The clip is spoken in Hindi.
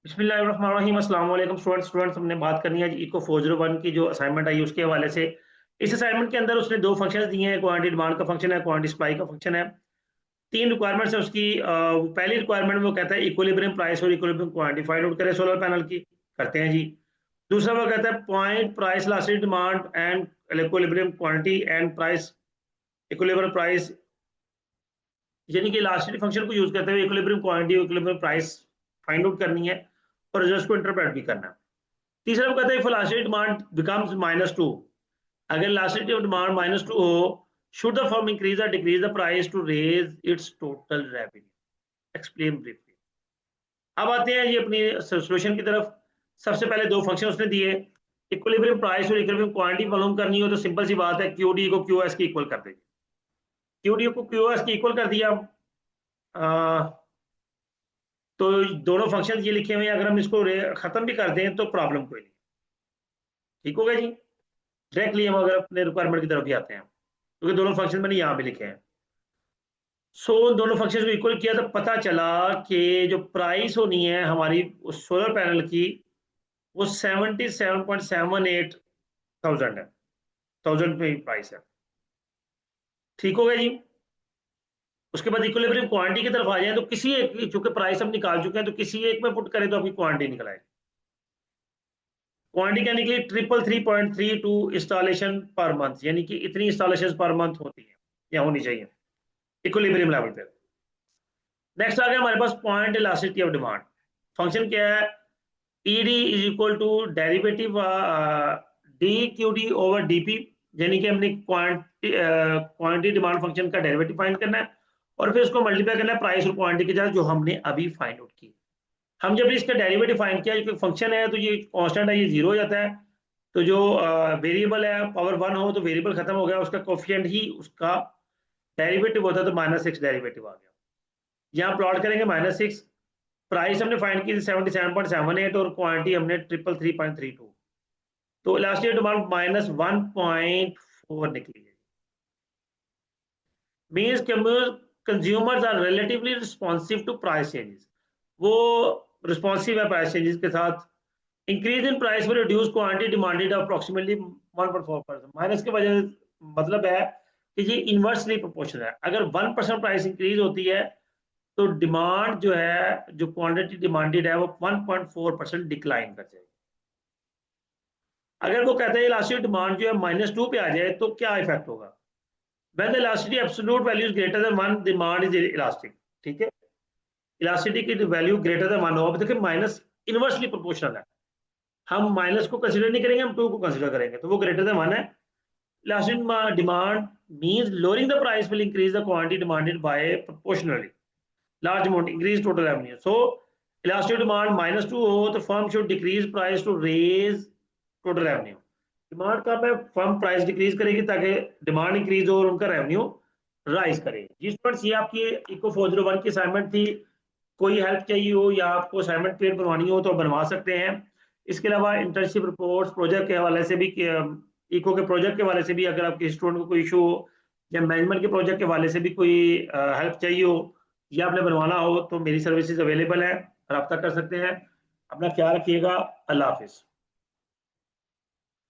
बिस्मिल्लाहिर्रहमानिर्रहीम अस्सलाम वालेकुम स्टूडेंट्स हमने बात करनी है इको 401 की जो असाइनमेंट आई उसके हवाले से। इस असाइनमेंट के अंदर उसने दो फंक्शंस दिए हैं, क्वांटिटी डिमांड का फंक्शन है, क्वांटिटी सप्लाई का फंक्शन है। तीन रिक्वायरमेंट्स है उसकी। पहली रिक्वायरमेंट में वो कहता है इक्विलिब्रियम प्राइस और इक्विलिब्रियम क्वांटिटी फाइंड आउट करें सोलर पैनल की। करते हैं जी। दूसरा वो कहता है point price elastic demand and equilibrium quantity and price equilibrium price, यानी कि इलास्टिक फंक्शन को यूज करते हुए equilibrium quantity equilibrium price find out करनी है और रिजल्ट्स को इंटरप्रेट भी करना है। तीसरा वो कहता है इलास्टिक डिमांड बिकम्स -2, अगर इलास्टिक डिमांड -2 हो, शुड द फर्म इंक्रीज और decrease the price to raise its total revenue. Explain briefly. अब आते हैं ये अपनी सोल्यूशन की तरफ। सबसे पहले दो फंक्शन उसने दिए, इक्विलिब्रियम प्राइस और इक्विलिब्रियम क्वांटिटी मालूम करनी हो तो सिंपल सी बात है, क्यूडी को क्यूएस की इक्वल कर देंगे। क्यूडी को क्यूएस की इक्वल कर दिया। तो दोनों फंक्शन ये लिखे हुए हैं, अगर हम इसको खत्म भी कर दें तो प्रॉब्लम कोई नहीं। ठीक होगा जी। डायरेक्टली हम अगर अपने रिक्वायरमेंट की तरफ ही आते हैं, क्योंकि दोनों फंक्शन मैंने यहाँ पे लिखे हैं। दोनों फंक्शन को इक्वल किया तो पता चला कि जो प्राइस होनी है हमारी उस सोलर पैनल की, वो 77.78 थाउजेंड है। थाउजेंड पे प्राइस है। ठीक हो गया जी। उसके बाद इक्विलिब्रियम क्वांटिटी की तरफ आ जाए तो किसी एक, चूंकि प्राइस हम निकाल चुके हैं तो किसी एक में पुट करें तो आपकी क्वांटिटी निकल आएगी। क्वांटिटी क्या निकली? 333.32 इंस्टॉलेशन पर मंथ, यानी कि इतनी इंस्टॉलेशन पर मंथ होती है या होनी चाहिए इक्विलिब्रियम लेवल पे। नेक्स्ट आ गया हमारे पास point elasticity of demand. Function क्या है? ED is equal to derivative D Q D over DP, यानी कि हमने क्वांटिटी डिमांड फंक्शन का डेरिवेटिव फाइंड करना है और फिर उसको मल्टीप्लाई करना है प्राइस और क्वांटिटी के साथ, जो हमने अभी फाइंड आउट की। हम जब इसका डेरिवेटिव फाइंड किया, जो फंक्शन है तो ये कांस्टेंट है, ये जीरो हो जाता है। तो जो वेरिएबल है पावर 1 हो तो वेरिएबल खत्म हो गया, उसका कोफिशिएंट ही उसका डेरिवेटिव होता है, तो -6 डेरिवेटिव आ गया। यहाँ प्लॉट करेंगे -6। प्राइस हमने फाइंड की 77.78 और क्वांटिटी हमने 333.32, तो इलास्टिक डिमांड -1.4 निकली है। Means consumers are relatively responsive to price changes, वो रिस्पॉन्सिव है प्राइस चेंजेस के साथ। Increase in price will reduce quantity demanded approximately 1.4%। Minus की वजह मतलब है कि ये इनवर्सली प्रोपोर्शनल है। अगर 1% प्राइस इंक्रीज होती है तो डिमांड जो है, जो क्वांटिटी डिमांडेड है, वो 1.4% डिक्लाइन कर जाएगी। अगर वो कहते हैं इलास्टिक डिमांड जो है -2 पे आ जाए तो क्या इफेक्ट होगा? When the elasticity absolute value is greater than 1, demand is elastic. ठीक है, इलास्टिसिटी की वैल्यू ग्रेटर देन 1 हो, अब देखिए माइनस इनवर्सली प्रोपोर्शनल है, हम माइनस को कंसीडर नहीं करेंगे, हम 2 को कंसीडर करेंगे, तो वो ग्रेटर देन 1 है। Elastic demand means lowering the price will increase the quantity demanded by proportionally large amount increase total revenue. So elastic demand -2 हो तो firm should decrease price to raise total revenue. Demand कब है? फर्म प्राइस डिक्रीज करेगी ताकि डिमांड इंक्रीज हो और उनका रेवेन्यू राइज करे। जी स्टूडेंट्स, ये आपकी इको 401 की असाइनमेंट थी। कोई हेल्प चाहिए हो या आपको असाइनमेंट क्लियर बनवानी हो तो बनवा सकते हैं। इसके अलावा इंटर्नशिप रिपोर्ट्स प्रोजेक्ट के हवाले से भी, इको के प्रोजेक्ट के हवाले से भी, अगर आपके स्टूडेंट को कोई इशू हो या मैनेजमेंट के प्रोजेक्ट के हवाले से भी कोई हेल्प चाहिए हो या आपने बनवाना हो तो मेरी सर्विसेज अवेलेबल है, रब्ता कर सकते हैं। अपना ख्याल रखिएगा। अल्लाह हाफिज़।